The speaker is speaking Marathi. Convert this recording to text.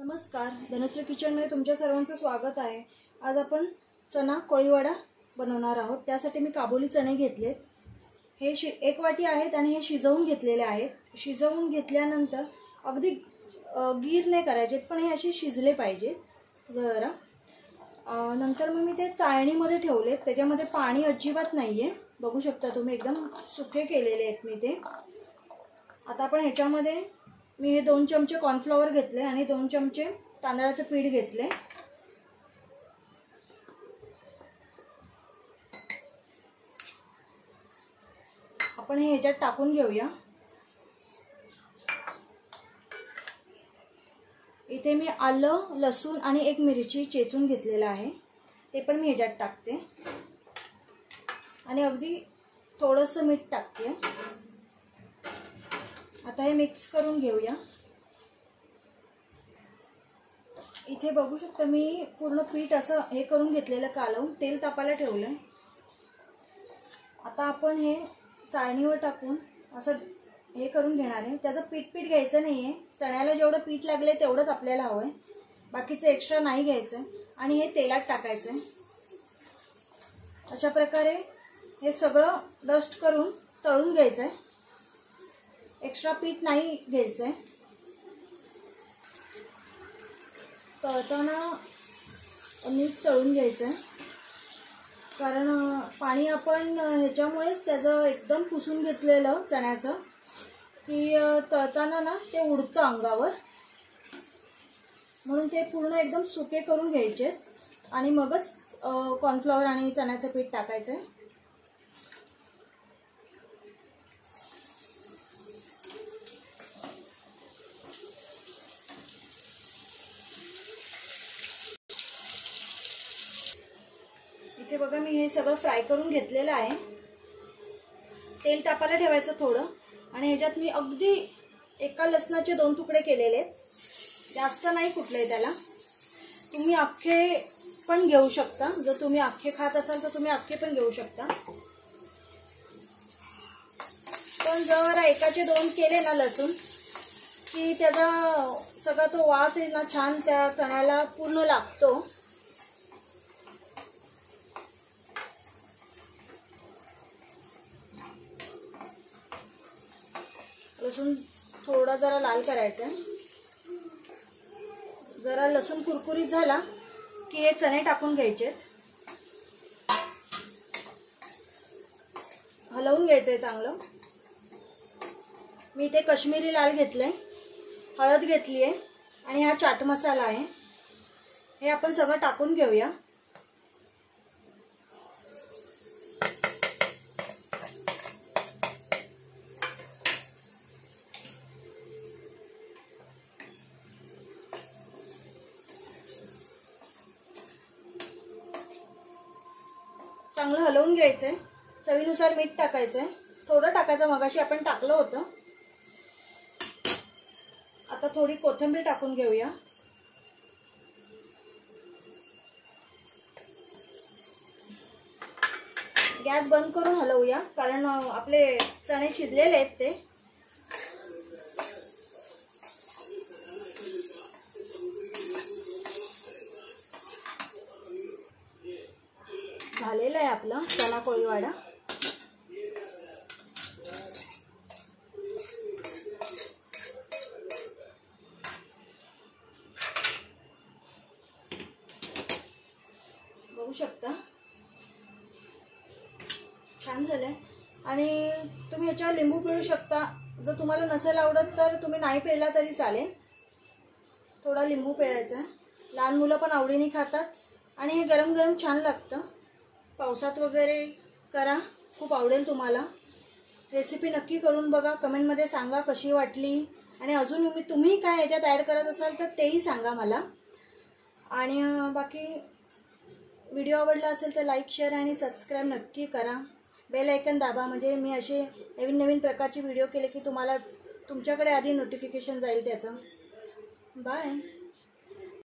नमस्कार, धनश्री किचनमध्ये तुमच्या सर्वांचं स्वागत आहे। आज आपण चना कोळीवाडा बनवणार आहोत। त्यासाठी मी काबुली चणे घेतलेत। हे 1 वाटी आहेत आणि हे शिजवून घेतलेले आहेत। शिजवून घेतल्यानंतर अगदी गीर नाही करायचे, पण हे असे शिजले पाहिजेत जरा। नंतर मग मी ते चाळणीमध्ये ठेवलेत। त्याच्यामध्ये पाणी अजिबात नाहीये, बघू शकता तुम्ही, एकदम सुके केलेले आहेत मी ते। आता आपण ह्याच्यामध्ये मी हे 2 चमचे कॉर्नफ्लॉवर घेतले आणि 2 चमचे तांदळाचं पीठ घेतले। आपण हे ह्याच्यात टाकून घेऊया। इथे मी आलं, लसूण आणि 1 मिरची चेचून घेतलेला आहे, ते पण मी ह्याच्यात टाकते आणि अगदी थोडंसं मीठ टाकते। आता हे मिक्स करून घेऊया। इथे बघू शकता मी पूर्ण पीठ असं हे करून घेतलेलं, कालवून तेल तापायला ठेवलंय। आता आपण हे चाळणीवर टाकून असं हे करून घेणार आहे। त्याचं पीठ घ्यायचं नाहीये, चण्याला जेवढं पीठ लागले तेवढंच आपल्याला हवंय, बाकीचं एक्स्ट्रा नाही घ्यायचं। आणि हे तेलात टाकायचं। अशा प्रकारे हे सगळं डस्ट करून तळून घ्यायचं। एक्स्ट्रा पीठ नाही घ्यायचंय। तळताना नीट तळून घ्यायचंय, कारण पाणी आपण ह्याच्यामुळेच त्याचं एकदम पुसून घेतलेलं चण्याचं, की तळताना ना ते उडतं अंगावर, म्हणून ते पूर्ण एकदम सुके करून घ्यायचे आणि मगच कॉर्नफ्लॉवर आणि चण्याचं पीठ टाकायचंय। इथे बघा मी हे सगळं फ्राय करून घेतलेलं आहे। तेल तापायला ठेवायचं थोडं, आणि ह्याच्यात मी अगदी एका लसणाचे 2 तुकडे केलेले आहेत, जास्त नाही कुटले त्याला। तुम्ही अख्खे पण घेऊ शकता, जर तुम्ही अख्खे खात असाल तर तुम्ही अख्खे पण घेऊ शकता, पण जर एकाचे 2 केले ना लसूण, की त्याचा सगळा तो वास आहे ना छान त्या चण्याला पूर्ण लागतो। लसूण थोडा जरा लाल करायचा आहे। जरा लसूण कुरकुरीत झाला की हे चणे टाकून घ्यायचे, हलवून घ्यायचंय चांगलं। मी इथे काश्मीरी लाल घेतलंय, हळद घेतली आहे आणि हा चाट मसाला आहे। हे आपण सगळं टाकून घेऊया। चांगलं हलवून घ्यायचंय। चवीनुसार मीठ टाकायचंय, थोडं टाकायचं, मगाशी आपण टाकलं होतं। आता थोडी कोथिंबीर टाकून घेऊया। गॅस बंद करून हलवूया, कारण आपले चणे शिजलेले आहेत ते। झालेला आहे आपला चना कोळीवाडा। बघू शकता छान झालंय। आणि तुम्ही ह्याच्यावर लिंबू पिळू शकता, जर तुम्हाला नसेल आवडत तर तुम्ही नाही पिळला तरी चालेल। थोडा लिंबू पिळायचा, लहान मुलं पण आवडीने खातात आणि हे गरम गरम छान लागतं। पावसात वगैरे करा, खूप आवडेल तुम्हाला। रेसिपी नक्की करून बघा, कमेंटमध्ये सांगा कशी वाटली, आणि अजून तुम्ही काय ह्याच्यात ॲड करत असाल तर तेही सांगा मला। आणि बाकी व्हिडिओ आवडला असेल तर लाईक, शेअर आणि सबस्क्राईब नक्की करा। बेल आयकन दाबा, म्हणजे मी असे नवीन प्रकारचे व्हिडिओ केले की तुम्हाला तुमच्याकडे आधी नोटिफिकेशन जाईल त्याचं। बाय।